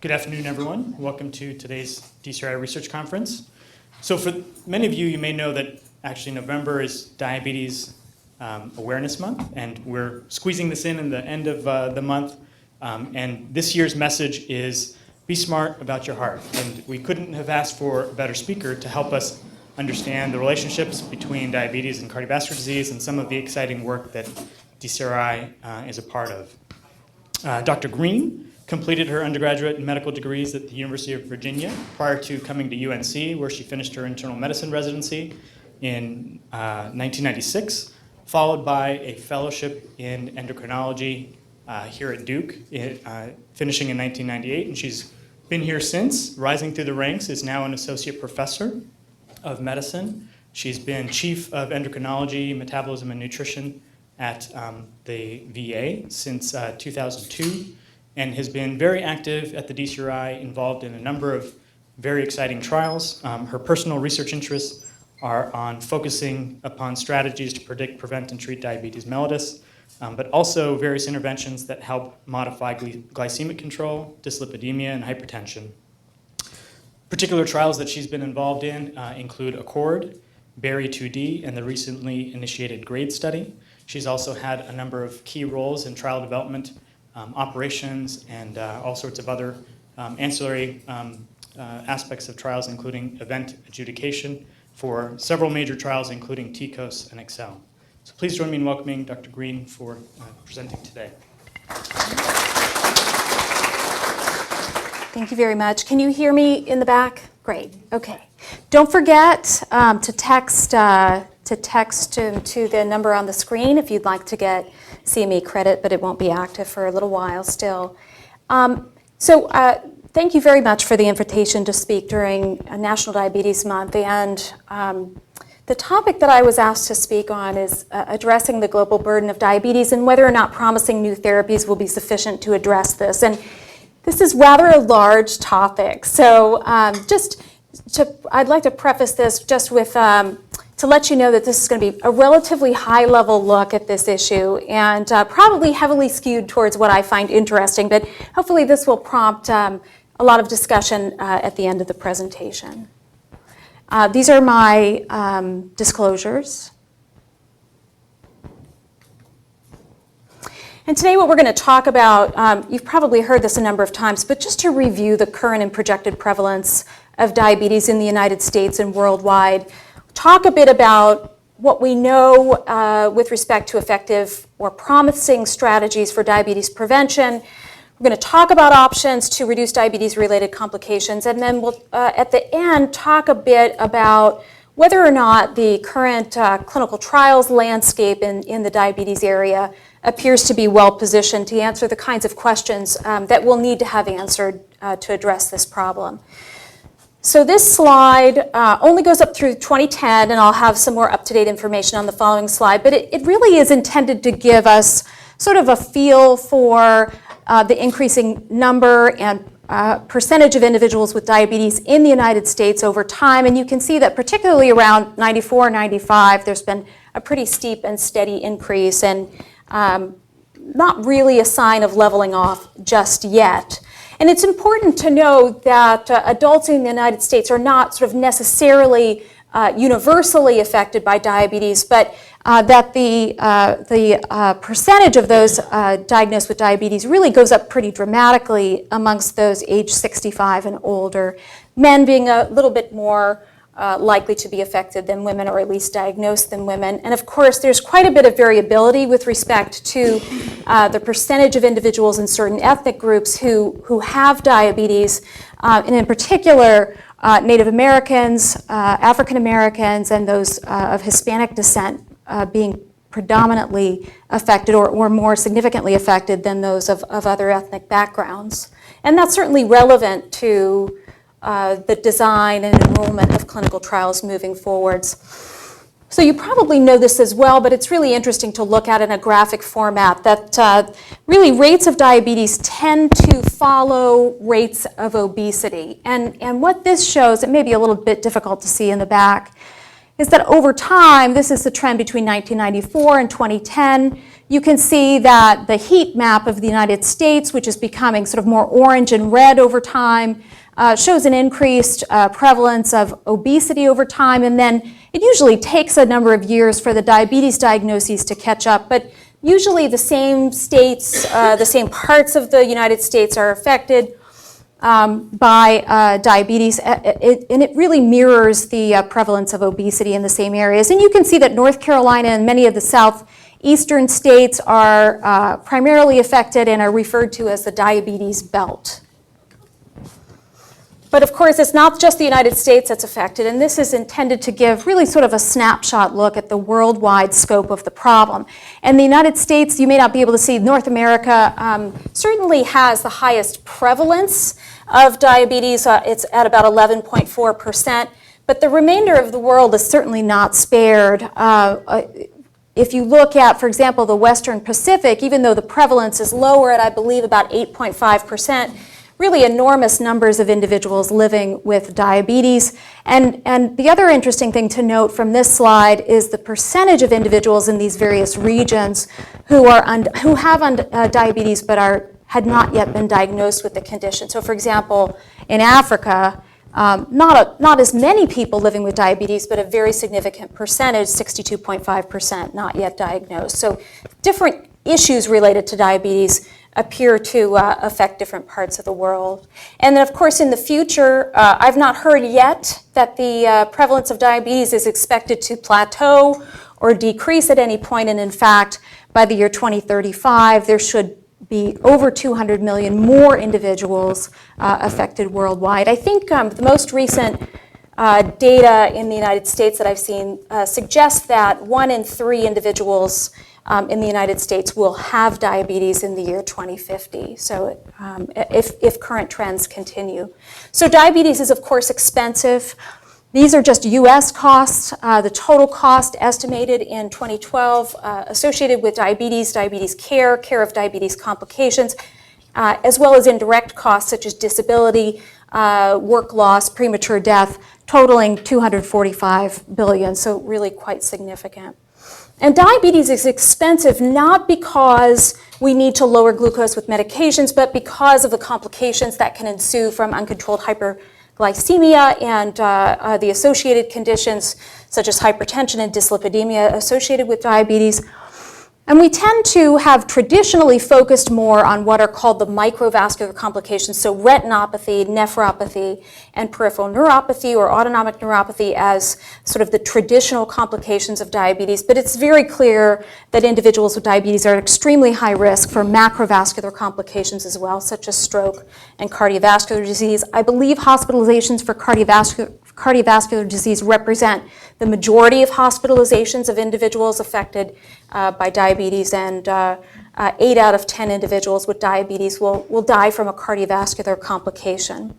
Good afternoon, everyone. Welcome to today's DCRI Research Conference. So for many of you, you may know that actually November is Diabetes Awareness Month, and we're squeezing this in the end of the month. And this year's message is, be smart about your heart. And we couldn't have asked for a better speaker to help us understand the relationships between diabetes and cardiovascular disease and some of the exciting work that DCRI is a part of. Dr. Green completed her undergraduate and medical degrees at the University of Virginia prior to coming to UNC, where she finished her internal medicine residency in 1996, followed by a fellowship in endocrinology here at Duke, finishing in 1998. And she's been here since, rising through the ranks, is now an associate professor of medicine. She's been chief of endocrinology, metabolism, and nutrition at the VA since 2002. And has been very active at the DCRI, involved in a number of very exciting trials. Her personal research interests are on focusing upon strategies to predict, prevent, and treat diabetes mellitus, but also various interventions that help modify glycemic control, dyslipidemia, and hypertension. Particular trials that she's been involved in include ACCORD, Bari-2D, and the recently initiated GRADE study. She's also had a number of key roles in trial development, operations, and all sorts of other ancillary aspects of trials, including event adjudication for several major trials, including TCOS and EXCEL. So please join me in welcoming Dr. Green for presenting today. Thank you very much. Can you hear me in the back? Great. Okay. Don't forget to text to the number on the screen if you'd like to get CME credit, but it won't be active for a little while still. Thank you very much for the invitation to speak during National Diabetes Month. And the topic that I was asked to speak on is addressing the global burden of diabetes and whether or not promising new therapies will be sufficient to address this. And this is rather a large topic. So I'd like to preface this just with to let you know that this is going to be a relatively high-level look at this issue and probably heavily skewed towards what I find interesting, but hopefully this will prompt a lot of discussion at the end of the presentation. These are my disclosures. And today what we're going to talk about, you've probably heard this a number of times, but just to review the current and projected prevalence of diabetes in the United States and worldwide, talk a bit about what we know with respect to effective or promising strategies for diabetes prevention. We're going to talk about options to reduce diabetes-related complications, and then we'll, at the end, talk a bit about whether or not the current clinical trials landscape in the diabetes area appears to be well positioned to answer the kinds of questions that we'll need to have answered to address this problem. So this slide only goes up through 2010, and I'll have some more up-to-date information on the following slide, but it really is intended to give us sort of a feel for the increasing number and percentage of individuals with diabetes in the United States over time. And you can see that particularly around 94, 95, there's been a pretty steep and steady increase, and not really a sign of leveling off just yet. And it's important to note that adults in the United States are not sort of necessarily universally affected by diabetes, but that the percentage of those diagnosed with diabetes really goes up pretty dramatically amongst those age 65 and older, men being a little bit more likely to be affected than women, or at least diagnosed than women. And of course, there's quite a bit of variability with respect to the percentage of individuals in certain ethnic groups who have diabetes, and in particular, Native Americans, African Americans, and those of Hispanic descent being predominantly affected or more significantly affected than those of other ethnic backgrounds. And that's certainly relevant to the design and enrollment of clinical trials moving forwards. So you probably know this as well, but it's really interesting to look at in a graphic format that really rates of diabetes tend to follow rates of obesity. And what this shows, it may be a little bit difficult to see in the back, is that over time, this is the trend between 1994 and 2010, You can see that the heat map of the United States, which is becoming sort of more orange and red over time, shows an increased prevalence of obesity over time, and then it usually takes a number of years for the diabetes diagnoses to catch up, but usually the same states, the same parts of the United States are affected by diabetes, and it really mirrors the prevalence of obesity in the same areas. And you can see that North Carolina and many of the southeastern states are primarily affected and are referred to as the diabetes belt. But of course, it's not just the United States that's affected, and this is intended to give really sort of a snapshot look at the worldwide scope of the problem. And the United States, you may not be able to see, North America certainly has the highest prevalence of diabetes. It's at about 11.4%, but the remainder of the world is certainly not spared. If you look at, for example, the Western Pacific, even though the prevalence is lower at, I believe, about 8.5%, really enormous numbers of individuals living with diabetes. And the other interesting thing to note from this slide is the percentage of individuals in these various regions who have diabetes but had not yet been diagnosed with the condition. So for example, in Africa, not as many people living with diabetes, but a very significant percentage, 62.5%, not yet diagnosed. So different issues related to diabetes appear to affect different parts of the world. And then, of course, in the future, I've not heard yet that the prevalence of diabetes is expected to plateau or decrease at any point. And in fact, by the year 2035, there should be over 200 million more individuals affected worldwide. I think the most recent data in the United States that I've seen suggests that 1 in 3 individuals in the United States will have diabetes in the year 2050, so if current trends continue. So diabetes is, of course, expensive. These are just US costs. The total cost estimated in 2012 associated with diabetes, diabetes care, care of diabetes complications, as well as indirect costs such as disability, work loss, premature death, totaling $245 billion, so really quite significant. And diabetes is expensive not because we need to lower glucose with medications, but because of the complications that can ensue from uncontrolled hyperglycemia and the associated conditions such as hypertension and dyslipidemia associated with diabetes. And we tend to have traditionally focused more on what are called the microvascular complications, so retinopathy, nephropathy, and peripheral neuropathy or autonomic neuropathy as sort of the traditional complications of diabetes. But it's very clear that individuals with diabetes are at extremely high risk for macrovascular complications as well, such as stroke and cardiovascular disease. I believe hospitalizations for cardiovascular disease represent the majority of hospitalizations of individuals affected by diabetes, and 8 out of 10 individuals with diabetes will die from a cardiovascular complication.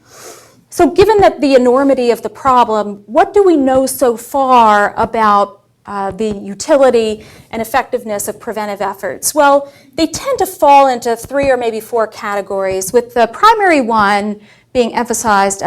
So given that the enormity of the problem, what do we know so far about the utility and effectiveness of preventive efforts? Well, they tend to fall into 3 or maybe 4 categories, with the primary one being emphasized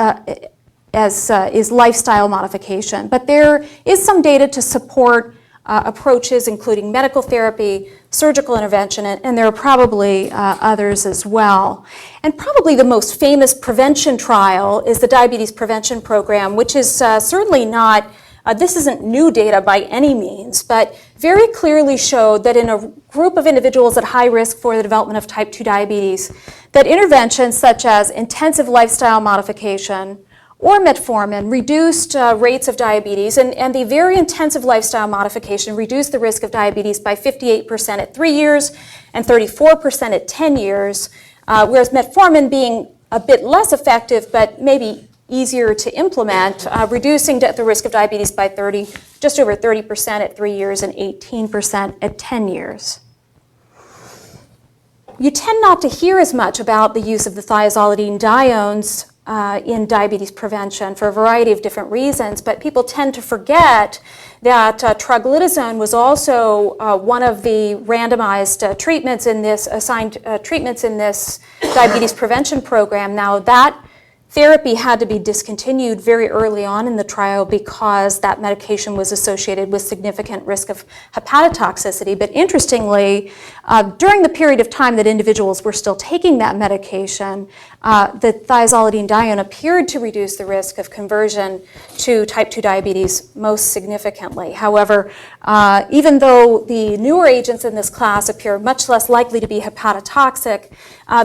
is lifestyle modification. But there is some data to support approaches including medical therapy, surgical intervention, and there are probably others as well. And probably the most famous prevention trial is the Diabetes Prevention Program, which is certainly not, this isn't new data by any means, but very clearly showed that in a group of individuals at high risk for the development of type 2 diabetes, that interventions such as intensive lifestyle modification, or metformin reduced rates of diabetes, and the very intensive lifestyle modification reduced the risk of diabetes by 58% at 3 years and 34% at 10 years, whereas metformin being a bit less effective but maybe easier to implement, reducing the risk of diabetes by just over 30% at 3 years and 18% at 10 years. You tend not to hear as much about the use of the thiazolidinediones in diabetes prevention for a variety of different reasons, but people tend to forget that triglycerin was also one of the randomized treatments in this, assigned treatments in this diabetes prevention program. Now that therapy had to be discontinued very early on in the trial because that medication was associated with significant risk of hepatotoxicity. But interestingly, during the period of time that individuals were still taking that medication, the thiazolidinedione appeared to reduce the risk of conversion to type 2 diabetes most significantly. However, even though the newer agents in this class appear much less likely to be hepatotoxic,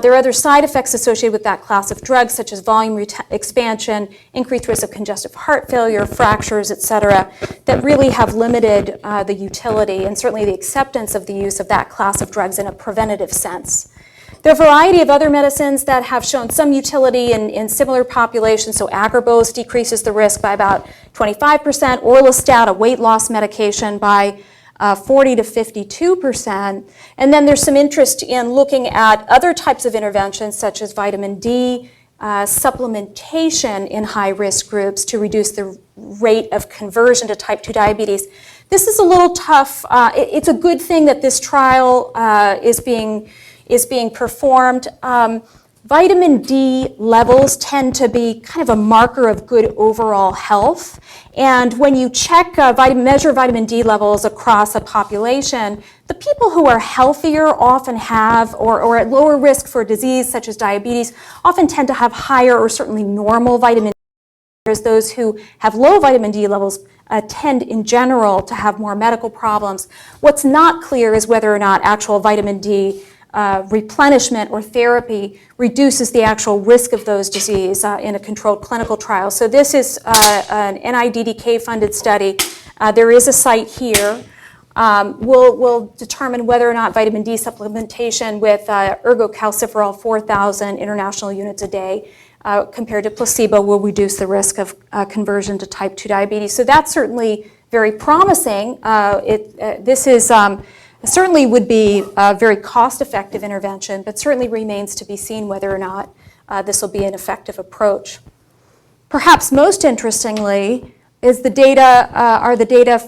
there are other side effects associated with that class of drugs, such as volume expansion, increased risk of congestive heart failure, fractures, et cetera, that really have limited the utility and certainly the acceptance of the use of that class of drugs in a preventative sense. There are a variety of other medicines that have shown some utility in similar populations. So agribose decreases the risk by about 25%, orlistat, a weight loss medication, by 40 to 52%. And then there's some interest in looking at other types of interventions, such as vitamin D, supplementation in high-risk groups to reduce the rate of conversion to type 2 diabetes. This is a little tough. It's a good thing that this trial is being performed. Vitamin D levels tend to be kind of a marker of good overall health. And when you check, measure vitamin D levels across a population, the people who are healthier often have, or at lower risk for disease such as diabetes, often tend to have higher or certainly normal vitamin D, whereas those who have low vitamin D levels tend in general to have more medical problems. What's not clear is whether or not actual vitamin D replenishment or therapy reduces the actual risk of those disease in a controlled clinical trial. So this is an NIDDK-funded study. There is a site here. We'll determine whether or not vitamin D supplementation with ergocalciferol 4,000 international units a day compared to placebo will reduce the risk of conversion to type 2 diabetes. So that's certainly very promising. This is certainly would be a very cost-effective intervention, but certainly remains to be seen whether or not this will be an effective approach. Perhaps most interestingly is the data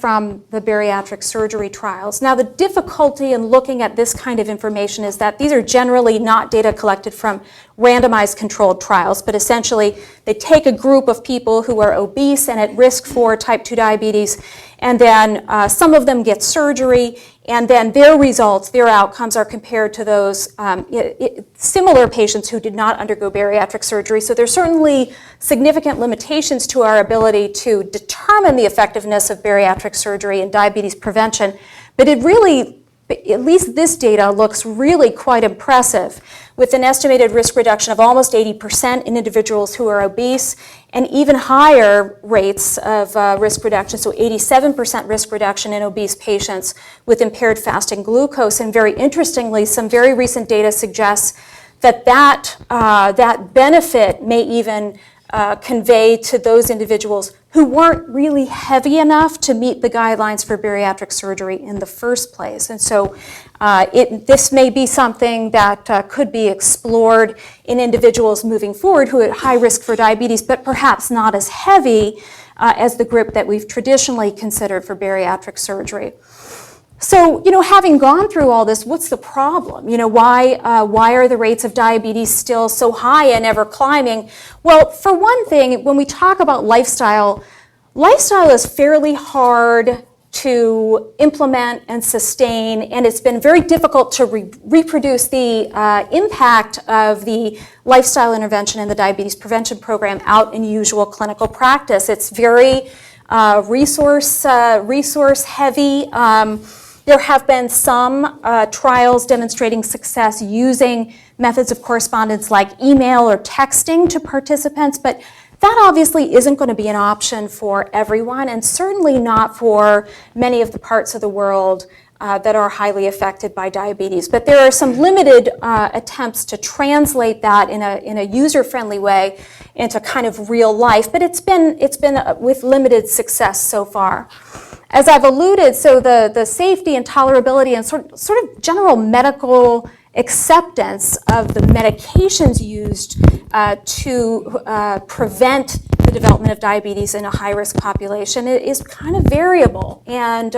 from the bariatric surgery trials. Now, the difficulty in looking at this kind of information is that these are generally not data collected from randomized controlled trials, but essentially they take a group of people who are obese and at risk for type 2 diabetes, and then some of them get surgery, and then their results, their outcomes are compared to those similar patients who did not undergo bariatric surgery. So there's certainly significant limitations to our ability to determine the effectiveness of bariatric surgery in diabetes prevention, but it really, at least this data looks really quite impressive, with an estimated risk reduction of almost 80% in individuals who are obese, and even higher rates of risk reduction, so 87% risk reduction in obese patients with impaired fasting glucose. And very interestingly, some very recent data suggests that that benefit may even convey to those individuals who weren't really heavy enough to meet the guidelines for bariatric surgery in the first place. And so this may be something that could be explored in individuals moving forward who are at high risk for diabetes, but perhaps not as heavy as the group that we've traditionally considered for bariatric surgery. So, having gone through all this, what's the problem? Why are the rates of diabetes still so high and ever climbing? Well, for one thing, when we talk about lifestyle is fairly hard to implement and sustain, and it's been very difficult to reproduce the impact of the lifestyle intervention in the diabetes prevention program out in usual clinical practice. It's very resource heavy. There have been some trials demonstrating success using methods of correspondence like email or texting to participants, but that obviously isn't going to be an option for everyone, and certainly not for many of the parts of the world that are highly affected by diabetes. But there are some limited attempts to translate that in a user-friendly way into kind of real life, but it's been with limited success so far. As I've alluded, so the safety and tolerability and sort of general medical acceptance of the medications used to prevent the development of diabetes in a high-risk population is kind of variable. And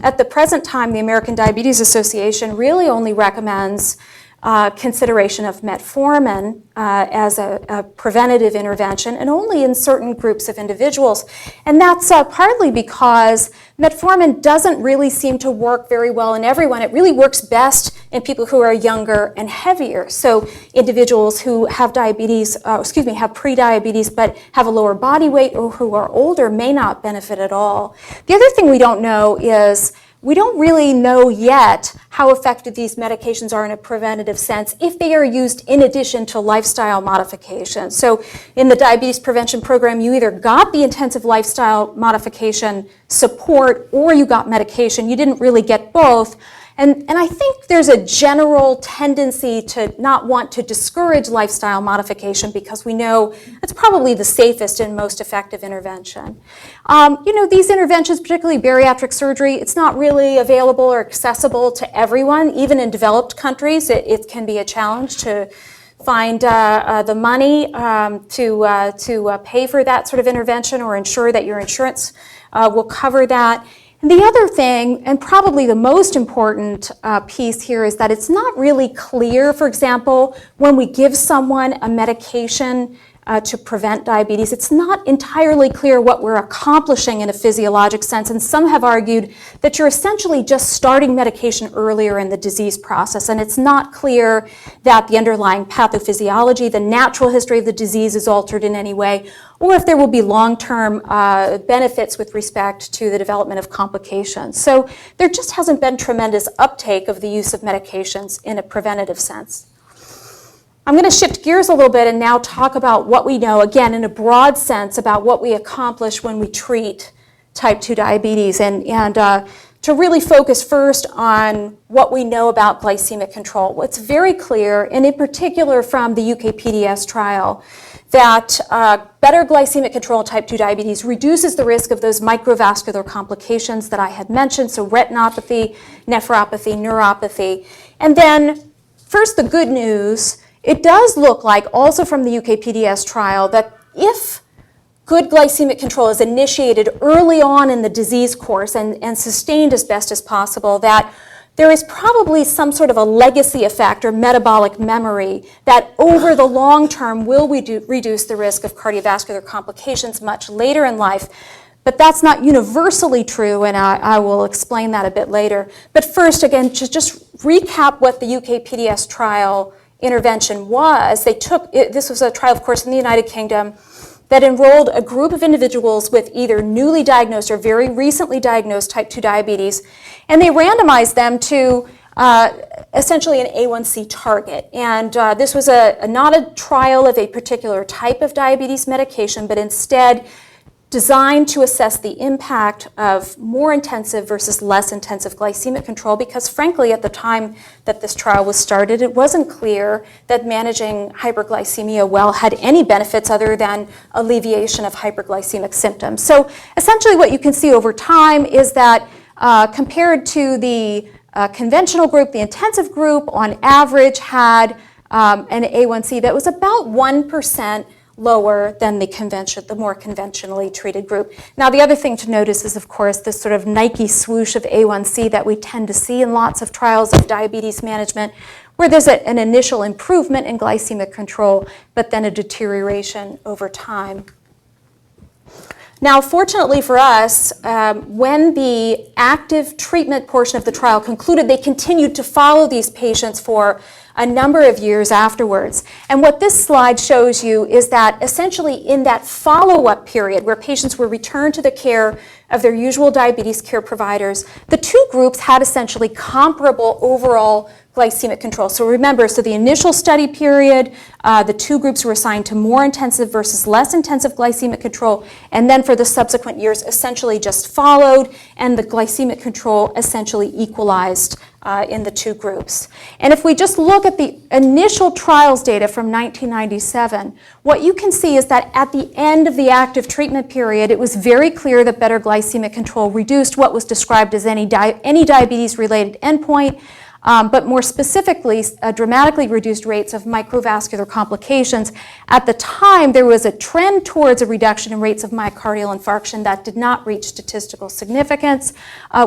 at the present time, the American Diabetes Association really only recommends consideration of metformin as a preventative intervention, and only in certain groups of individuals. And that's partly because metformin doesn't really seem to work very well in everyone. It really works best in people who are younger and heavier. So individuals who have diabetes, have pre-diabetes but have a lower body weight or who are older may not benefit at all. The other thing we don't know is we don't really know yet how effective these medications are in a preventative sense if they are used in addition to lifestyle modifications. So in the diabetes prevention program, you either got the intensive lifestyle modification support or you got medication. You didn't really get both. And I think there's a general tendency to not want to discourage lifestyle modification because we know it's probably the safest and most effective intervention. These interventions, particularly bariatric surgery, it's not really available or accessible to everyone. Even in developed countries, it can be a challenge to find the money to pay for that sort of intervention or ensure that your insurance will cover that. And the other thing, and probably the most important piece here, is that it's not really clear, for example, when we give someone a medication to prevent diabetes, it's not entirely clear what we're accomplishing in a physiologic sense. And some have argued that you're essentially just starting medication earlier in the disease process. And it's not clear that the underlying pathophysiology, the natural history of the disease is altered in any way, or if there will be long-term benefits with respect to the development of complications. So there just hasn't been tremendous uptake of the use of medications in a preventative sense. I'm going to shift gears a little bit and now talk about what we know, again, in a broad sense, about what we accomplish when we treat type 2 diabetes, and to really focus first on what we know about glycemic control. What's very clear, and in particular from the UK-PDS trial, that better glycemic control in type 2 diabetes reduces the risk of those microvascular complications that I had mentioned, so retinopathy, nephropathy, neuropathy. And then, first, the good news. It does look like, also from the UK-PDS trial, that if good glycemic control is initiated early on in the disease course and sustained as best as possible, that there is probably some sort of a legacy effect or metabolic memory that over the long term will reduce the risk of cardiovascular complications much later in life. But that's not universally true, and I will explain that a bit later. But first, again, just recap what the UK-PDS trial intervention was. This was a trial, of course, in the United Kingdom that enrolled a group of individuals with either newly diagnosed or very recently diagnosed type 2 diabetes, and they randomized them to essentially an A1C target. And this was not a trial of a particular type of diabetes medication, but instead designed to assess the impact of more intensive versus less intensive glycemic control, because frankly, at the time that this trial was started, it wasn't clear that managing hyperglycemia well had any benefits other than alleviation of hyperglycemic symptoms. So essentially what you can see over time is that compared to the conventional group, the intensive group on average had an A1C that was about 1% lower than the more conventionally treated group. Now, the other thing to notice is, of course, this sort of Nike swoosh of A1C that we tend to see in lots of trials of diabetes management, where there's an initial improvement in glycemic control, but then a deterioration over time. Now, fortunately for us, when the active treatment portion of the trial concluded, they continued to follow these patients for a number of years afterwards. And what this slide shows you is that essentially in that follow-up period where patients were returned to the care of their usual diabetes care providers, the two groups had essentially comparable overall glycemic control. So remember, the initial study period, the two groups were assigned to more intensive versus less intensive glycemic control, and then for the subsequent years essentially just followed, and the glycemic control essentially equalized in the two groups. And if we just look at the initial trials data from 1997, what you can see is that at the end of the active treatment period, it was very clear that better glycemic control reduced what was described as any diabetes-related endpoint, but more specifically, dramatically reduced rates of microvascular complications. At the time, there was a trend towards a reduction in rates of myocardial infarction that did not reach statistical significance,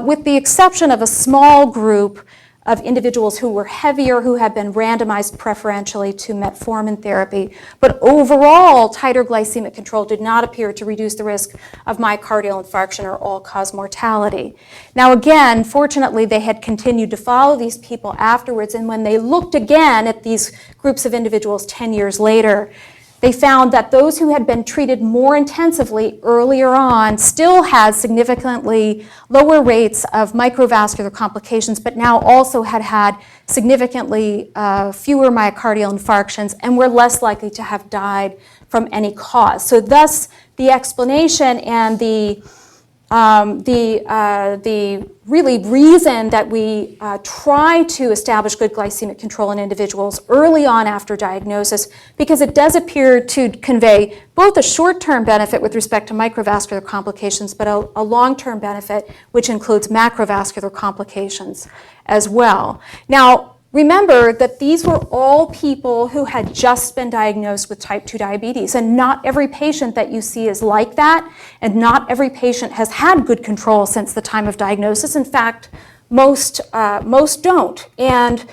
with the exception of a small group of individuals who were heavier who had been randomized preferentially to metformin therapy. But overall, tighter glycemic control did not appear to reduce the risk of myocardial infarction or all-cause mortality. Now again, fortunately, they had continued to follow these people afterwards, and when they looked again at these groups of individuals 10 years later, they found that those who had been treated more intensively earlier on still had significantly lower rates of microvascular complications, but now also had significantly fewer myocardial infarctions and were less likely to have died from any cause. So thus, the explanation and the really reason that we try to establish good glycemic control in individuals early on after diagnosis, because it does appear to convey both a short-term benefit with respect to microvascular complications, but a long-term benefit which includes macrovascular complications as well. Now, remember that these were all people who had just been diagnosed with type 2 diabetes, and not every patient that you see is like that, and not every patient has had good control since the time of diagnosis. In fact, most don't. And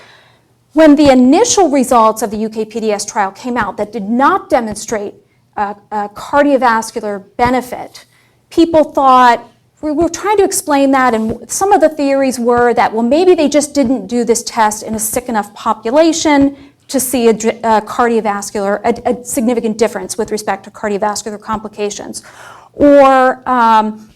when the initial results of the UKPDS trial came out that did not demonstrate a cardiovascular benefit, people thought, we were trying to explain that, and some of the theories were that, well, maybe they just didn't do this test in a sick enough population to see a significant difference with respect to cardiovascular complications. Or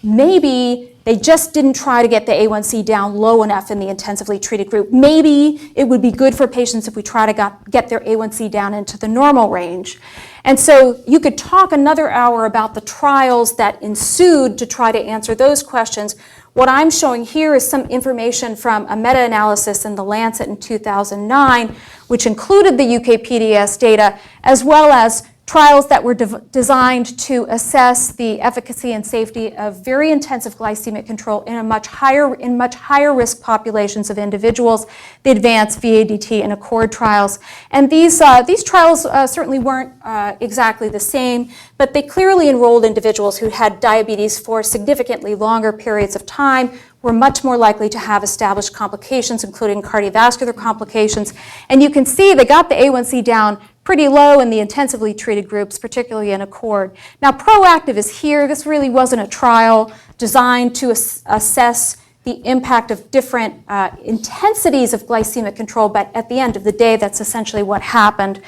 maybe they just didn't try to get the A1C down low enough in the intensively treated group. Maybe it would be good for patients if we try to get their A1C down into the normal range. And so you could talk another hour about the trials that ensued to try to answer those questions. What I'm showing here is some information from a meta-analysis in The Lancet in 2009, which included the UKPDS data, as well as trials that were designed to assess the efficacy and safety of very intensive glycemic control in much higher risk populations of individuals, the ADVANCE, VADT, and ACCORD trials. And these trials certainly weren't exactly the same, but they clearly enrolled individuals who had diabetes for significantly longer periods of time, were much more likely to have established complications, including cardiovascular complications. And you can see they got the A1C down pretty low in the intensively treated groups, particularly in ACCORD. Now, PROACTIVE is here. This really wasn't a trial designed to assess the impact of different intensities of glycemic control, but at the end of the day, that's essentially what happened.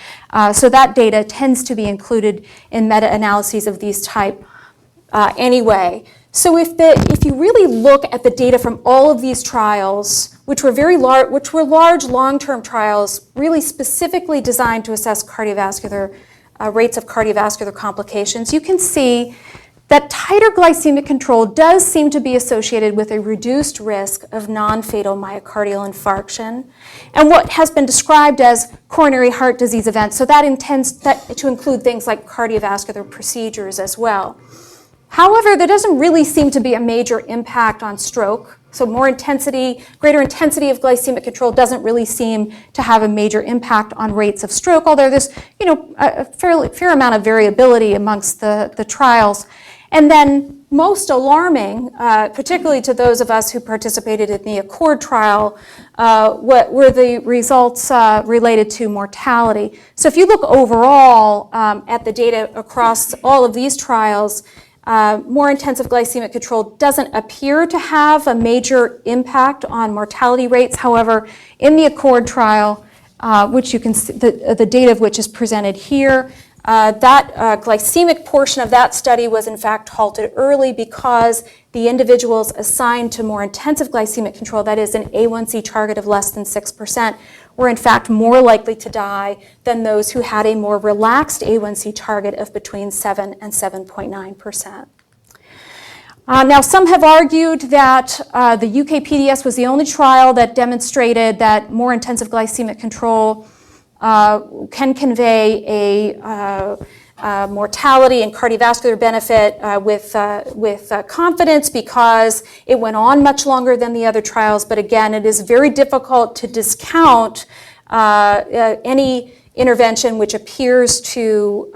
So that data tends to be included in meta-analyses of these type anyway. So if you really look at the data from all of these trials, which were large long-term trials, really specifically designed to assess cardiovascular rates of cardiovascular complications, you can see that tighter glycemic control does seem to be associated with a reduced risk of non-fatal myocardial infarction and what has been described as coronary heart disease events. So that intends to include things like cardiovascular procedures as well. However, there doesn't really seem to be a major impact on stroke. So greater intensity of glycemic control doesn't really seem to have a major impact on rates of stroke, although there's a fair amount of variability amongst the trials. And then most alarming, particularly to those of us who participated in the ACCORD trial, what were the results related to mortality. So if you look overall at the data across all of these trials, more intensive glycemic control doesn't appear to have a major impact on mortality rates. However, in the ACCORD trial, which you can see, the data of which is presented here, that glycemic portion of that study was in fact halted early because the individuals assigned to more intensive glycemic control, that is an A1C target of less than 6%, were in fact more likely to die than those who had a more relaxed A1C target of between 7 and 7.9%. Now, some have argued that the UKPDS was the only trial that demonstrated that more intensive glycemic control can convey a mortality and cardiovascular benefit with confidence because it went on much longer than the other trials. But again, it is very difficult to discount any intervention which appears to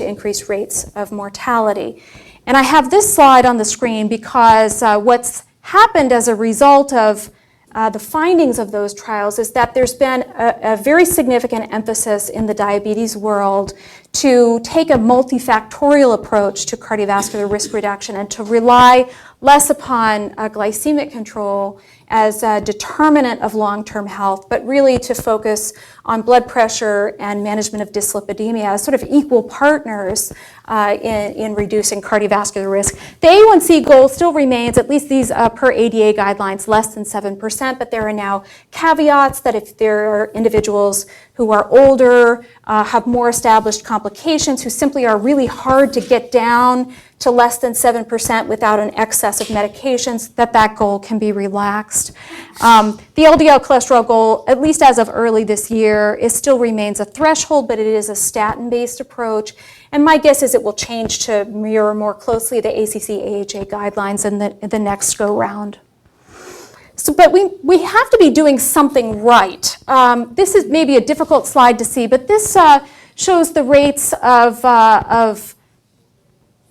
increase rates of mortality. And I have this slide on the screen because what's happened as a result of the findings of those trials is that there's been a very significant emphasis in the diabetes world to take a multifactorial approach to cardiovascular risk reduction and to rely less upon glycemic control as a determinant of long-term health, but really to focus on blood pressure and management of dyslipidemia as sort of equal partners in reducing cardiovascular risk. The A1C goal still remains, at least these per ADA guidelines, less than 7%, but there are now caveats that if there are individuals who are older, have more established complications, who simply are really hard to get down to less than 7% without an excess of medications, that goal can be relaxed. The LDL cholesterol goal, at least as of early this year, still remains a threshold, but it is a statin-based approach. And my guess is it will change to mirror more closely the ACC-AHA guidelines in the next go-round. So, but we have to be doing something right. This is maybe a difficult slide to see, but this shows the rates of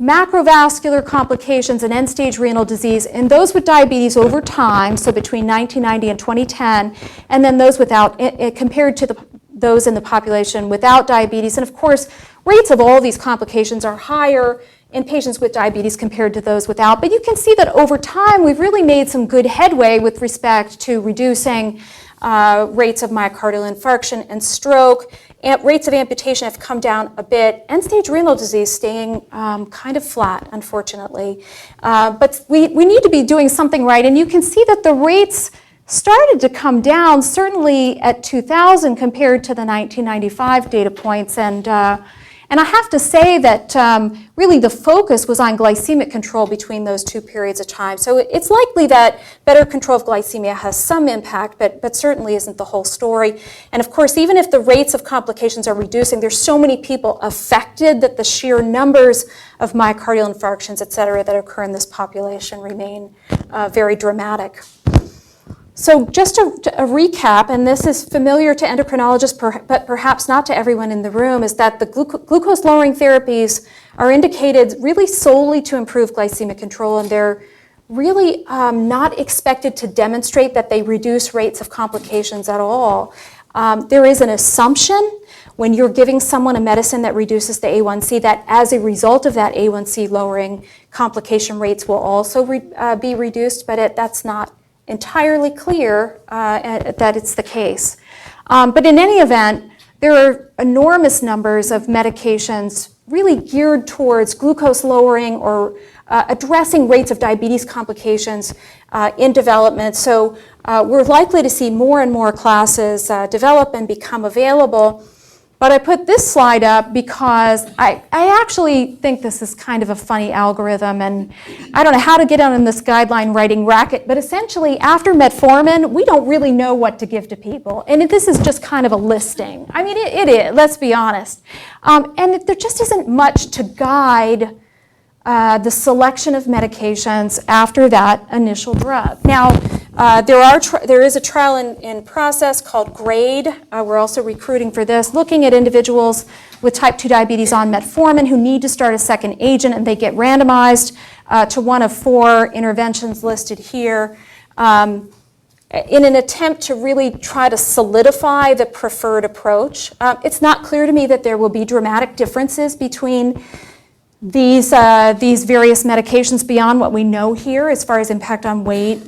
macrovascular complications and end-stage renal disease in those with diabetes over time, so between 1990 and 2010, and then those without, compared to those in the population without diabetes. And of course, rates of all these complications are higher in patients with diabetes compared to those without. But you can see that over time, we've really made some good headway with respect to reducing rates of myocardial infarction and stroke. Rates of amputation have come down a bit. End-stage renal disease staying kind of flat, unfortunately. But we need to be doing something right. And you can see that the rates started to come down, certainly at 2000 compared to the 1995 data points. And I have to say that really the focus was on glycemic control between those two periods of time. So it's likely that better control of glycemia has some impact, but certainly isn't the whole story. And of course, even if the rates of complications are reducing, there's so many people affected that the sheer numbers of myocardial infarctions, et cetera, that occur in this population remain very dramatic. So just a recap, and this is familiar to endocrinologists, but perhaps not to everyone in the room, is that the glucose-lowering therapies are indicated really solely to improve glycemic control, and they're really not expected to demonstrate that they reduce rates of complications at all. There is an assumption when you're giving someone a medicine that reduces the A1C that as a result of that A1C lowering, complication rates will also be reduced, but that's not entirely clear that it's the case. But in any event, there are enormous numbers of medications really geared towards glucose lowering or addressing rates of diabetes complications in development. So we're likely to see more and more classes develop and become available. But I put this slide up because I actually think this is kind of a funny algorithm, and I don't know how to get on in this guideline writing racket, but essentially after metformin, we don't really know what to give to people. And this is just kind of a listing. I mean, it is, let's be honest. And there just isn't much to guide the selection of medications after that initial drug. Now, there is a trial in process called GRADE. We're also recruiting for this, looking at individuals with type 2 diabetes on metformin who need to start a second agent, and they get randomized to one of 4 interventions listed here in an attempt to really try to solidify the preferred approach. It's not clear to me that there will be dramatic differences between these various medications beyond what we know here as far as impact on weight,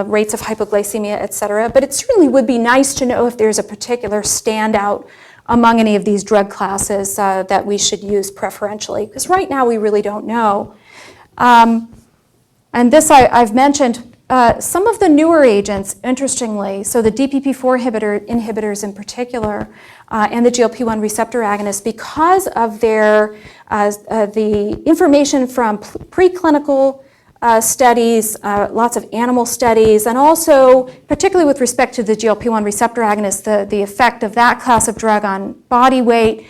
rates of hypoglycemia, et cetera. But it certainly would be nice to know if there's a particular standout among any of these drug classes that we should use preferentially, because right now we really don't know. And this I've mentioned. Some of the newer agents, interestingly, so the DPP-4 inhibitors in particular, and the GLP-1 receptor agonists, because of their the information from preclinical studies, lots of animal studies, and also, particularly with respect to the GLP-1 receptor agonist, the effect of that class of drug on body weight.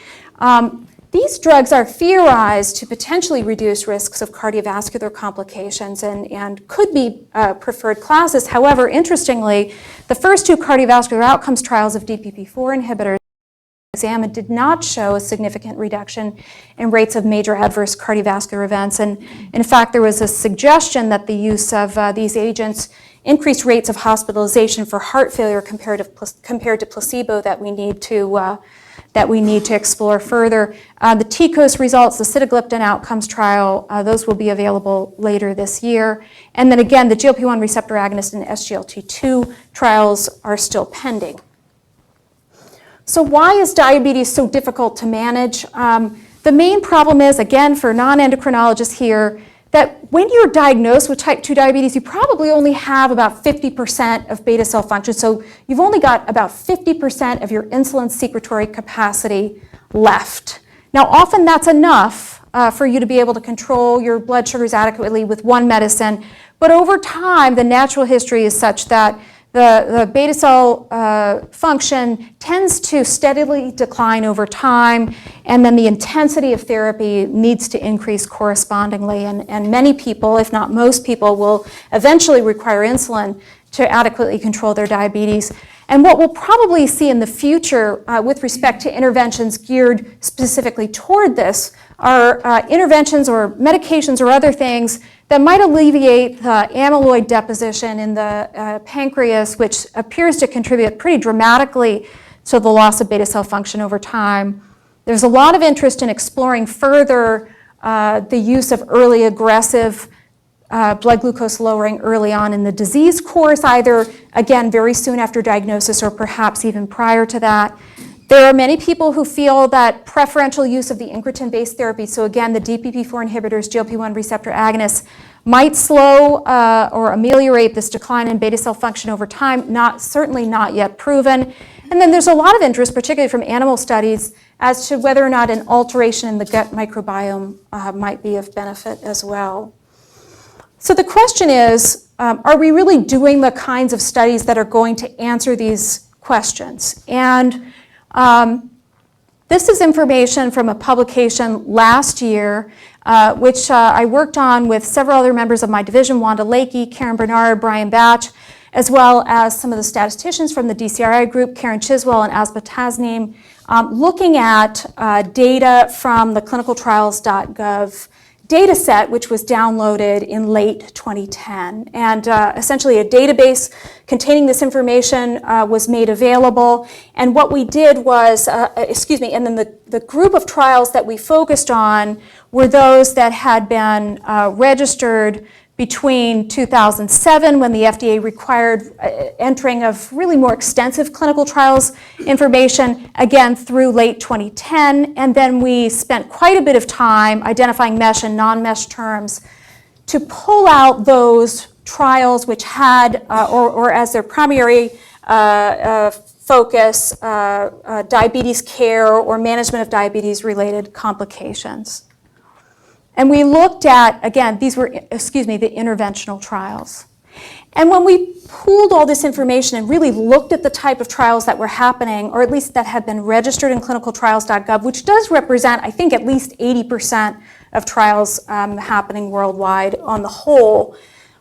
These drugs are theorized to potentially reduce risks of cardiovascular complications and could be preferred classes. However, interestingly, the first 2 cardiovascular outcomes trials of DPP-4 inhibitors examined did not show a significant reduction in rates of major adverse cardiovascular events. And in fact, there was a suggestion that the use of these agents increased rates of hospitalization for heart failure compared to placebo that we need to explore further. The TCOS results, the sitagliptin outcomes trial, those will be available later this year. And then again, the GLP-1 receptor agonist and SGLT2 trials are still pending. So why is diabetes so difficult to manage? The main problem is, again, for non-endocrinologists here, that when you're diagnosed with type 2 diabetes, you probably only have about 50% of beta cell function. So you've only got about 50% of your insulin secretory capacity left. Now, often that's enough for you to be able to control your blood sugars adequately with one medicine. But over time, the natural history is such that the beta cell function tends to steadily decline over time, and then the intensity of therapy needs to increase correspondingly. And many people, if not most people, will eventually require insulin to adequately control their diabetes. And what we'll probably see in the future with respect to interventions geared specifically toward this are interventions or medications or other things that might alleviate the amyloid deposition in the pancreas, which appears to contribute pretty dramatically to the loss of beta cell function over time. There's a lot of interest in exploring further the use of early aggressive blood glucose lowering early on in the disease course, either, again, very soon after diagnosis or perhaps even prior to that. There are many people who feel that preferential use of the incretin-based therapy, so again, the DPP-4 inhibitors, GLP-1 receptor agonists, might slow or ameliorate this decline in beta cell function over time, certainly not yet proven. And then there's a lot of interest, particularly from animal studies, as to whether or not an alteration in the gut microbiome might be of benefit as well. So the question is, are we really doing the kinds of studies that are going to answer these questions? And this is information from a publication last year, which I worked on with several other members of my division, Wanda Lakey, Karen Bernard, Brian Batch, as well as some of the statisticians from the DCRI group, Karen Chiswell and Asba Tasneem, looking at data from the clinicaltrials.gov data set, which was downloaded in late 2010. And essentially a database containing this information was made available. And what we did was, and then the group of trials that we focused on were those that had been registered between 2007, when the FDA required entering of really more extensive clinical trials information, again through late 2010, and then we spent quite a bit of time identifying mesh and non-mesh terms to pull out those trials which had, or as their primary focus, diabetes care or management of diabetes-related complications. And we looked at, again, these were, the interventional trials. And when we pooled all this information and really looked at the type of trials that were happening, or at least that had been registered in clinicaltrials.gov, which does represent, I think, at least 80% of trials happening worldwide on the whole,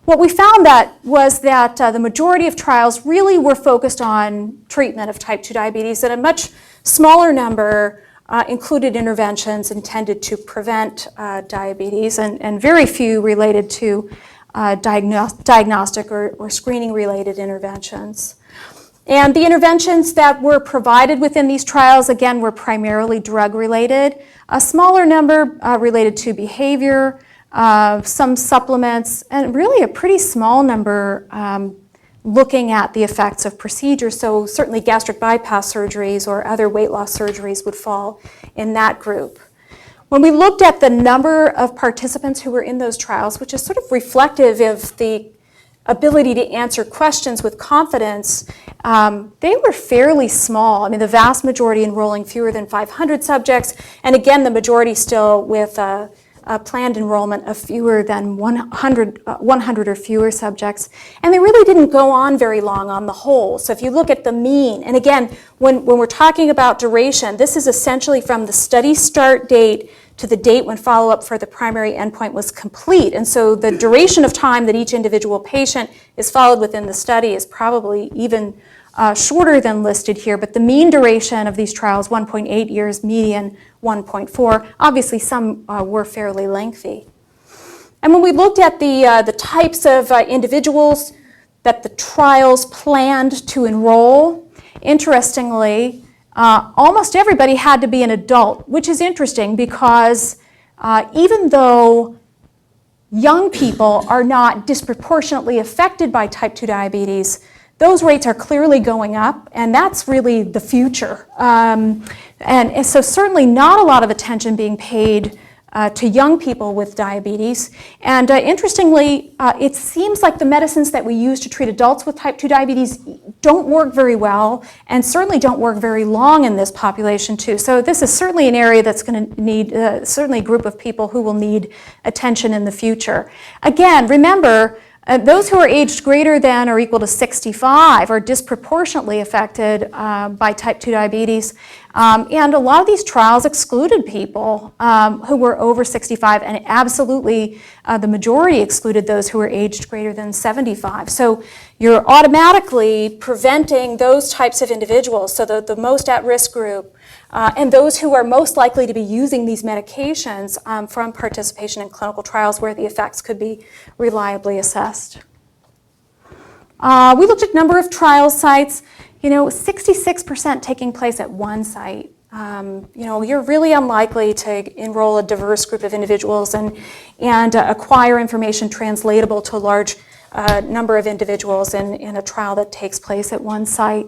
what we found was that the majority of trials really were focused on treatment of type 2 diabetes, and a much smaller number included interventions intended to prevent diabetes, and very few related to diagnostic or screening-related interventions. And the interventions that were provided within these trials, again, were primarily drug-related. A smaller number related to behavior, some supplements, and really a pretty small number looking at the effects of procedures. So certainly gastric bypass surgeries or other weight loss surgeries would fall in that group. When we looked at the number of participants who were in those trials, which is sort of reflective of the ability to answer questions with confidence, they were fairly small. I mean, the vast majority enrolling fewer than 500 subjects, and again, the majority still with a planned enrollment of fewer than 100 or fewer subjects. And they really didn't go on very long on the whole. So if you look at the mean, and again, when we're talking about duration, this is essentially from the study start date to the date when follow-up for the primary endpoint was complete. And so the duration of time that each individual patient is followed within the study is probably even shorter than listed here, but the mean duration of these trials, 1.8 years, median 1.4. Obviously, some were fairly lengthy. And when we looked at the types of individuals, that the trials planned to enroll, interestingly, almost everybody had to be an adult, which is interesting because even though young people are not disproportionately affected by type 2 diabetes, those rates are clearly going up, and that's really the future. And so certainly not a lot of attention being paid to young people with diabetes. And interestingly, it seems like the medicines that we use to treat adults with type 2 diabetes don't work very well and certainly don't work very long in this population too. So this is certainly an area that's going to need, certainly a group of people who will need attention in the future. Again, remember, those who are aged greater than or equal to 65 are disproportionately affected by type 2 diabetes. And a lot of these trials excluded people who were over 65, and absolutely the majority excluded those who were aged greater than 75. So you're automatically preventing those types of individuals, so the most at-risk group, and those who are most likely to be using these medications from participation in clinical trials where the effects could be reliably assessed. We looked at number of trial sites. 66% taking place at one site. You're really unlikely to enroll a diverse group of individuals and acquire information translatable to a large number of individuals in a trial that takes place at one site.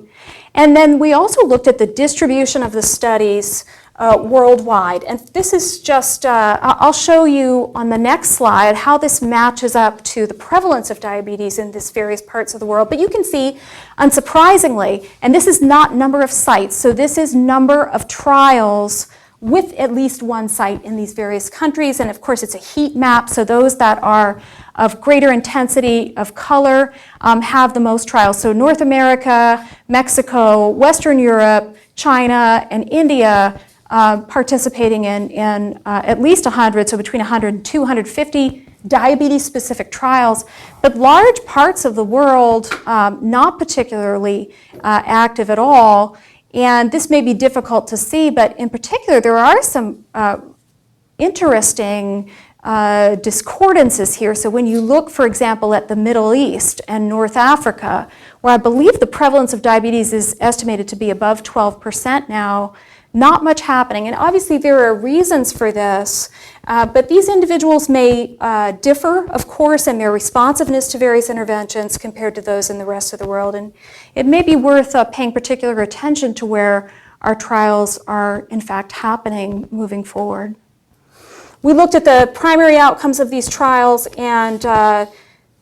And then we also looked at the distribution of the studies worldwide. And this is just, I'll show you on the next slide how this matches up to the prevalence of diabetes in these various parts of the world. But you can see, unsurprisingly, and this is not number of sites, so this is number of trials with at least one site in these various countries. And of course, it's a heat map, so those that are of greater intensity of color have the most trials. So North America, Mexico, Western Europe, China, and India participating in at least 100, so between 100 and 250 diabetes-specific trials, but large parts of the world not particularly active at all. And this may be difficult to see, but in particular, there are some interesting discordances here. So when you look, for example, at the Middle East and North Africa, where I believe the prevalence of diabetes is estimated to be above 12% now, not much happening. And obviously there are reasons for this, but these individuals may differ, of course, in their responsiveness to various interventions compared to those in the rest of the world. And it may be worth paying particular attention to where our trials are in fact happening moving forward. We looked at the primary outcomes of these trials, and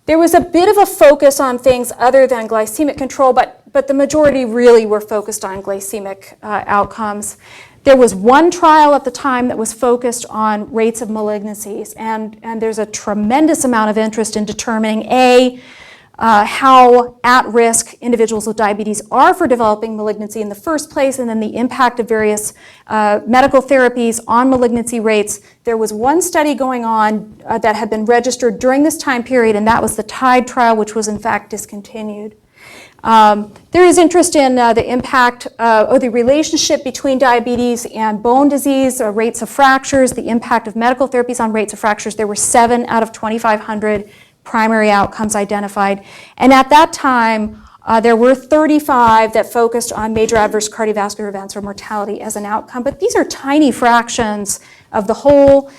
there was a bit of a focus on things other than glycemic control, but the majority really were focused on glycemic outcomes. There was one trial at the time that was focused on rates of malignancies, and there's a tremendous amount of interest in determining how at-risk individuals with diabetes are for developing malignancy in the first place, and then the impact of various medical therapies on malignancy rates. There was one study going on that had been registered during this time period, and that was the TIDE trial, which was in fact discontinued. There is interest in the impact or the relationship between diabetes and bone disease, rates of fractures, the impact of medical therapies on rates of fractures. There were 7 out of 2,500 primary outcomes identified. And at that time, there were 35 that focused on major adverse cardiovascular events or mortality as an outcome. But these are tiny fractions of the whole.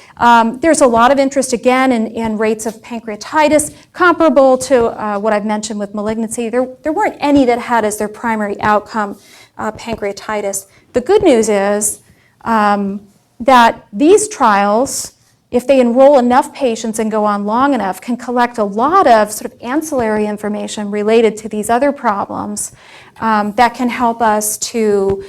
There's a lot of interest, again, in rates of pancreatitis, comparable to what I've mentioned with malignancy. There weren't any that had as their primary outcome pancreatitis. The good news is that these trials, if they enroll enough patients and go on long enough, can collect a lot of sort of ancillary information related to these other problems that can help us to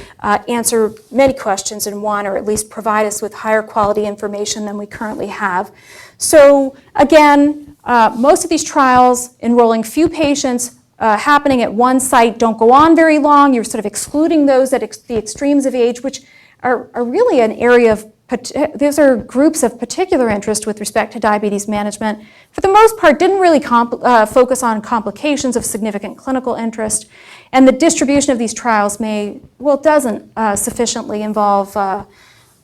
answer many questions in one, or at least provide us with higher quality information than we currently have. So again, most of these trials enrolling few patients, happening at one site, don't go on very long. You're sort of excluding those at the extremes of age, which are really an area of those are groups of particular interest with respect to diabetes management. For the most part, didn't really focus on complications of significant clinical interest, and the distribution of these trials doesn't sufficiently involve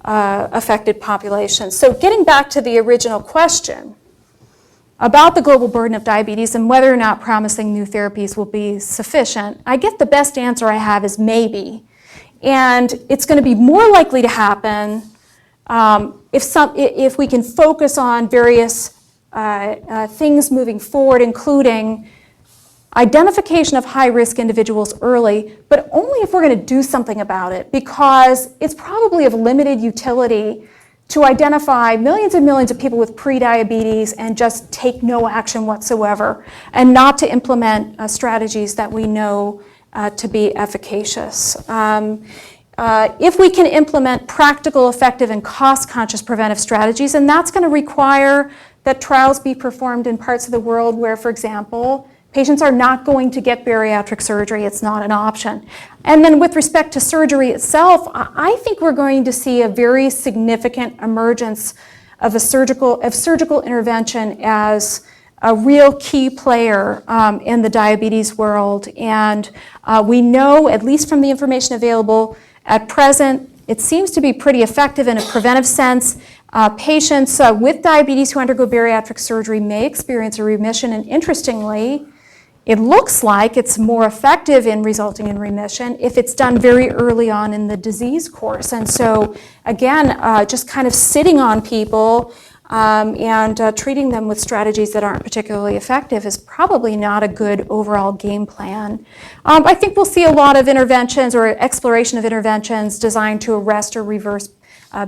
affected populations. So getting back to the original question, about the global burden of diabetes and whether or not promising new therapies will be sufficient, I get the best answer I have is maybe. And it's going to be more likely to happen if we can focus on various things moving forward, including identification of high-risk individuals early, but only if we're going to do something about it, because it's probably of limited utility to identify millions and millions of people with prediabetes and just take no action whatsoever, and not to implement strategies that we know to be efficacious. If we can implement practical, effective, and cost-conscious preventive strategies, and that's going to require that trials be performed in parts of the world where, for example, patients are not going to get bariatric surgery. It's not an option. And then with respect to surgery itself, I think we're going to see a very significant emergence of surgical intervention as a real key player in the diabetes world. And we know, at least from the information available at present, it seems to be pretty effective in a preventive sense. Patients with diabetes who undergo bariatric surgery may experience a remission, and interestingly, it looks like it's more effective in resulting in remission if it's done very early on in the disease course. And so, again, just kind of sitting on people and treating them with strategies that aren't particularly effective is probably not a good overall game plan. I think we'll see a lot of interventions or exploration of interventions designed to arrest or reverse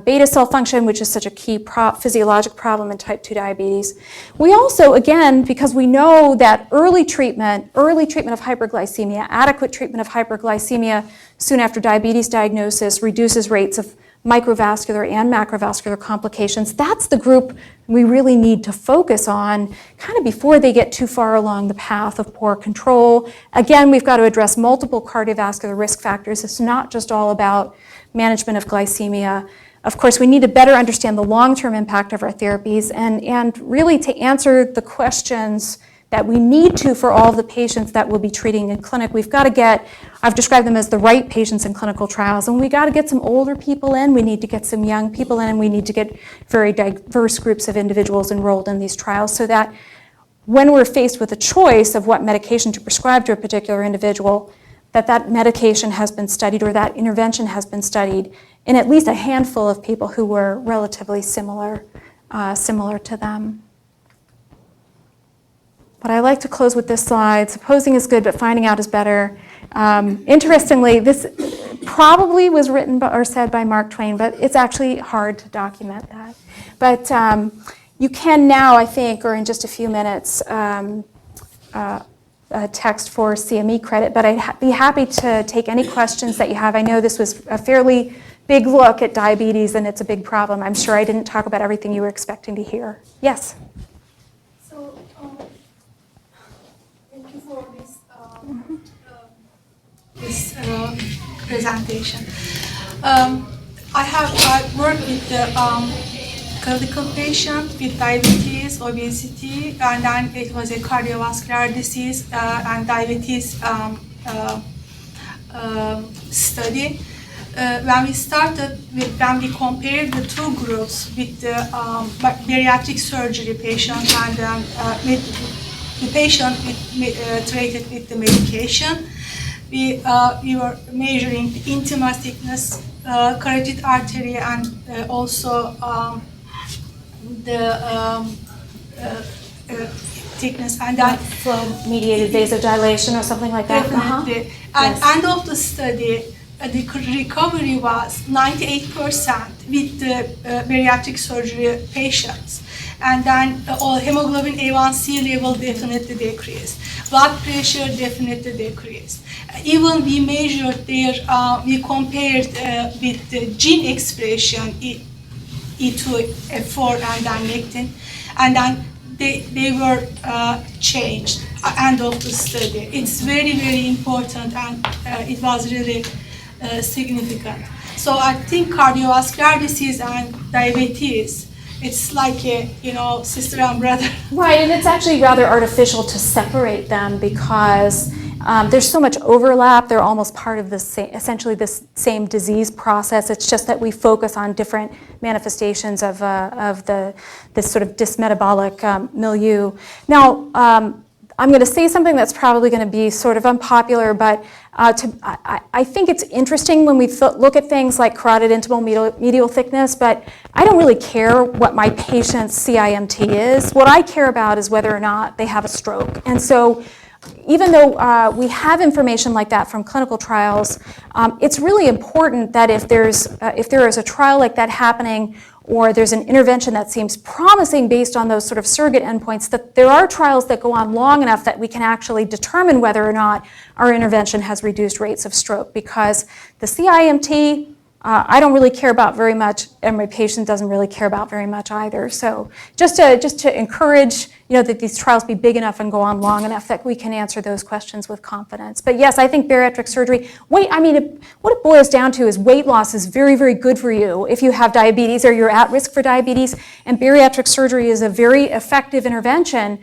beta cell function, which is such a key physiologic problem in type 2 diabetes. We also, again, because we know that early treatment of hyperglycemia, adequate treatment of hyperglycemia soon after diabetes diagnosis reduces rates of microvascular and macrovascular complications. That's the group we really need to focus on kind of before they get too far along the path of poor control. Again, we've got to address multiple cardiovascular risk factors. It's not just all about management of glycemia. Of course, we need to better understand the long-term impact of our therapies and really to answer the questions that we need to for all of the patients that we'll be treating in clinic. We've got to get, I've described them as the right patients in clinical trials, and we got to get some older people in, we need to get some young people in, and we need to get very diverse groups of individuals enrolled in these trials so that when we're faced with a choice of what medication to prescribe to a particular individual, that medication has been studied or that intervention has been studied in at least a handful of people who were relatively similar to them. But I like to close with this slide. Supposing is good, but finding out is better. Interestingly, this probably was written or said by Mark Twain, but it's actually hard to document that. But you can now, I think, or in just a few minutes, text for CME credit, but I'd be happy to take any questions that you have. I know this was a fairly big look at diabetes, and it's a big problem. I'm sure I didn't talk about everything you were expecting to hear. Yes? So, thank you for this presentation. I worked with the clinical patient with diabetes, obesity, and then it was a cardiovascular disease and diabetes study. When we compared the two groups with the bariatric surgery patient and the patient treated with the medication, we were measuring the intima thickness, carotid artery, and also the thickness, and then Flow-mediated vasodilation or something like that? Definitely. At the end of the study, the recovery was 98% with the bariatric surgery patients. And then hemoglobin A1C level definitely decreased. Blood pressure definitely decreased. Even we measured we compared with the gene expression, E2, F4, and then lectin, and then they were changed at the end of the study. It's very, very important, and it was really significant. So I think cardiovascular disease and diabetes, it's like a, sister and brother. Right, and it's actually rather artificial to separate them because There's so much overlap. They're almost part of essentially the same disease process. It's just that we focus on different manifestations of this sort of dysmetabolic milieu. Now, I'm going to say something that's probably going to be sort of unpopular, but I think it's interesting when we look at things like carotid intimal medial thickness, but I don't really care what my patient's CIMT is. What I care about is whether or not they have a stroke. And so even though we have information like that from clinical trials, it's really important that if there is a trial like that happening, or there's an intervention that seems promising based on those sort of surrogate endpoints, that there are trials that go on long enough that we can actually determine whether or not our intervention has reduced rates of stroke. Because the CIMT, I don't really care about very much, and my patient doesn't really care about very much either. So just to encourage, that these trials be big enough and go on long enough that we can answer those questions with confidence. But yes, I think bariatric surgery, what it boils down to is weight loss is very, very good for you if you have diabetes or you're at risk for diabetes, and bariatric surgery is a very effective intervention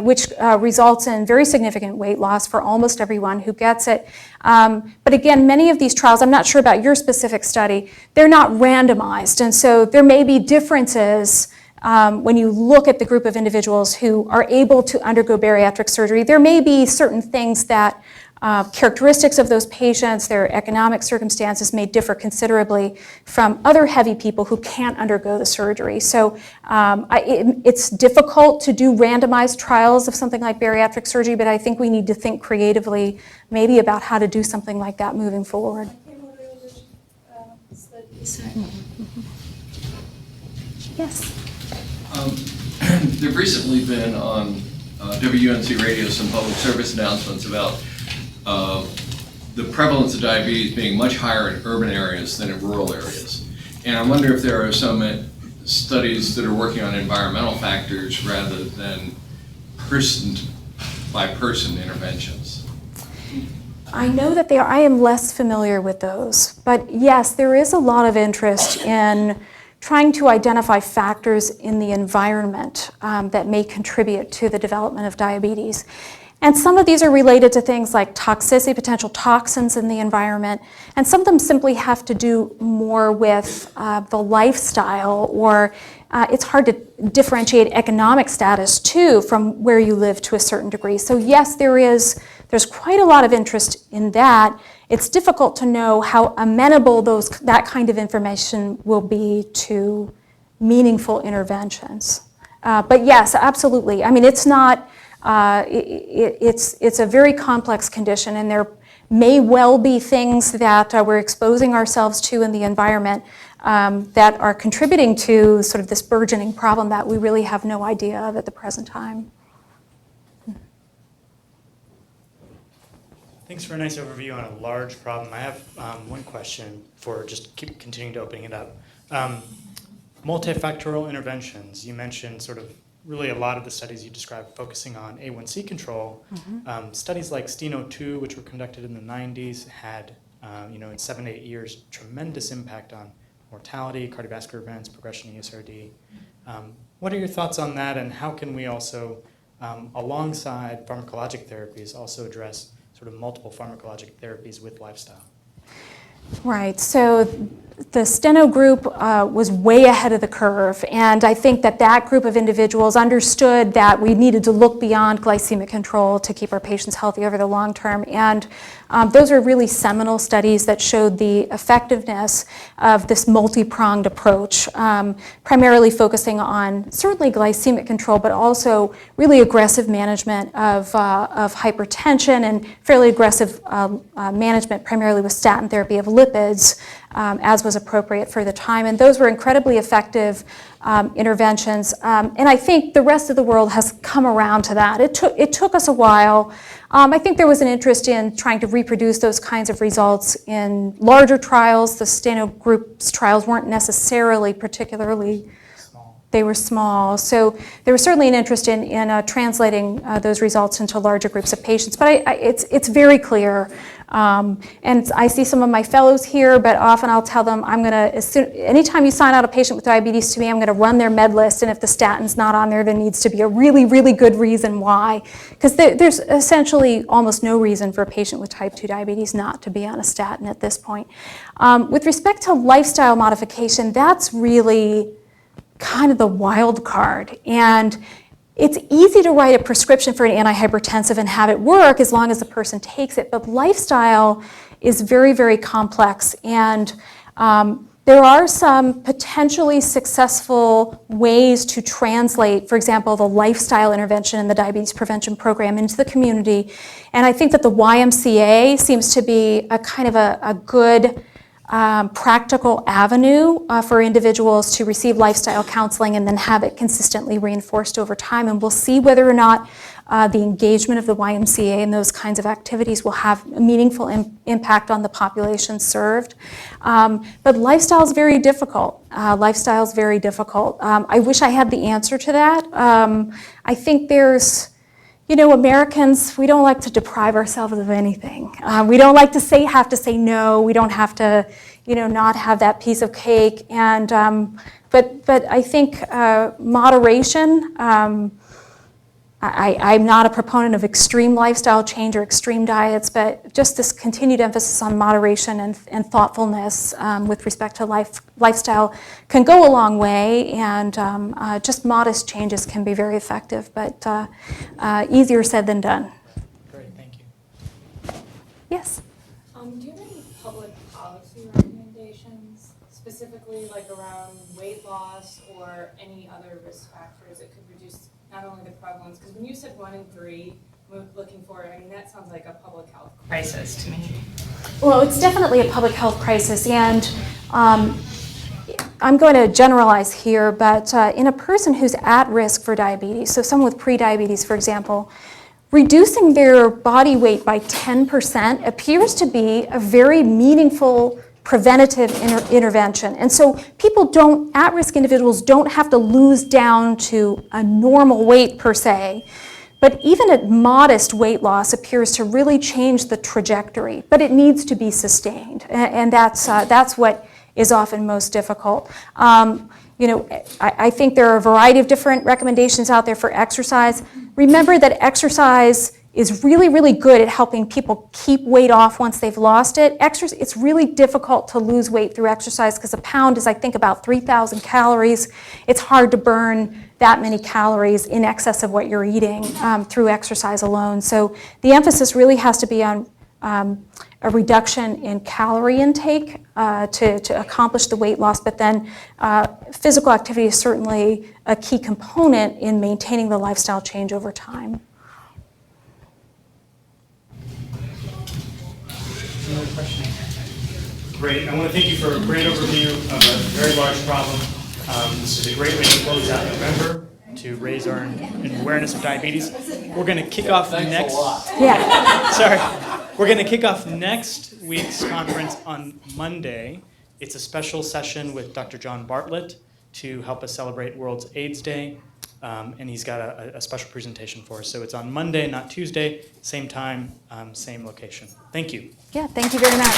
which results in very significant weight loss for almost everyone who gets it. But again, many of these trials, I'm not sure about your specific study, they're not randomized, and so there may be differences when you look at the group of individuals who are able to undergo bariatric surgery. There may be certain things that characteristics of those patients, their economic circumstances may differ considerably from other heavy people who can't undergo the surgery. So it's difficult to do randomized trials of something like bariatric surgery, but I think we need to think creatively maybe about how to do something like that moving forward. Yes. There have recently been on WUNC radio some public service announcements about the prevalence of diabetes being much higher in urban areas than in rural areas. And I wonder if there are some studies that are working on environmental factors rather than person-by-person interventions. I know that they are. I am less familiar with those. But yes, there is a lot of interest in trying to identify factors in the environment that may contribute to the development of diabetes. And some of these are related to things like toxicity, potential toxins in the environment, and some of them simply have to do more with the lifestyle, or it's hard to differentiate economic status too from where you live to a certain degree. So yes, there's quite a lot of interest in that. It's difficult to know how amenable that kind of information will be to meaningful interventions. But yes, absolutely. I mean, it's not. It's a very complex condition, and there may well be things that we're exposing ourselves to in the environment that are contributing to sort of this burgeoning problem that we really have no idea of at the present time. Thanks for a nice overview on a large problem. I have one question for just keep continuing to opening it up. Multifactorial interventions. You mentioned sort of really a lot of the studies you described focusing on A1C control. Mm-hmm. Studies like STENO2, which were conducted in the 90s, had, in 7 to 8 years, tremendous impact on mortality, cardiovascular events, progression to ESRD. What are your thoughts on that, and how can we also, alongside pharmacologic therapies, also address sort of multiple pharmacologic therapies with lifestyle? Right, so the Steno group was way ahead of the curve, and I think that group of individuals understood that we needed to look beyond glycemic control to keep our patients healthy over the long term, and those are really seminal studies that showed the effectiveness of this multi-pronged approach, primarily focusing on certainly glycemic control, but also really aggressive management of hypertension and fairly aggressive management primarily with statin therapy of lipids, as was appropriate for the time. And those were incredibly effective interventions. And I think the rest of the world has come around to that. It took us a while. I think there was an interest in trying to reproduce those kinds of results in larger trials. The Steno group's trials weren't necessarily particularly small. They were small. So there was certainly an interest in translating those results into larger groups of patients. But it's very clear And I see some of my fellows here, but often I'll tell them, anytime you sign out a patient with diabetes to me, I'm going to run their med list, and if the statin's not on there needs to be a really, really good reason why. Because there's essentially almost no reason for a patient with type 2 diabetes not to be on a statin at this point. With respect to lifestyle modification, that's really kind of the wild card. And it's easy to write a prescription for an antihypertensive and have it work as long as the person takes it, but lifestyle is very, very complex. And there are some potentially successful ways to translate, for example, the lifestyle intervention in the diabetes prevention program into the community. And I think that the YMCA seems to be a kind of a good practical avenue for individuals to receive lifestyle counseling and then have it consistently reinforced over time. And we'll see whether or not the engagement of the YMCA in those kinds of activities will have a meaningful impact on the population served. But lifestyle is very difficult. I wish I had the answer to that. I think there's, Americans, we don't like to deprive ourselves of anything. We don't like to have to say no. We don't have to, not have that piece of cake. And but I think moderation. I'm not a proponent of extreme lifestyle change or extreme diets, but just this continued emphasis on moderation and thoughtfulness with respect to lifestyle can go a long way, and just modest changes can be very effective, but easier said than done. Great, thank you. Yes? Do you have any public policy recommendations, specifically like around weight loss or any other risk factors that could reduce not only the prevalence, because when you said 1 in 3, looking forward, that sounds like a public health crisis to me. Well, it's definitely a public health crisis, and I'm going to generalize here, but in a person who's at risk for diabetes, so someone with prediabetes, for example, reducing their body weight by 10% appears to be a very meaningful preventative intervention. And so at-risk individuals don't have to lose down to a normal weight per se, but even a modest weight loss appears to really change the trajectory, but it needs to be sustained. And that's what is often most difficult. I think there are a variety of different recommendations out there for exercise. Remember that exercise is really, really good at helping people keep weight off once they've lost it. It's really difficult to lose weight through exercise because a pound is, I think, about 3,000 calories. It's hard to burn that many calories in excess of what you're eating through exercise alone. So the emphasis really has to be on a reduction in calorie intake to accomplish the weight loss, but then physical activity is certainly a key component in maintaining the lifestyle change over time. Another question? Great. I want to thank you for a great overview of a very large problem. This is a great way to close out November to raise our awareness of diabetes. We're going to kick off next. Yeah. Sorry. We're going to kick off next week's conference on Monday. It's a special session with Dr. John Bartlett to help us celebrate World AIDS Day. And he's got a special presentation for us. So it's on Monday, not Tuesday, same time, same location. Thank you. Yeah, thank you very much.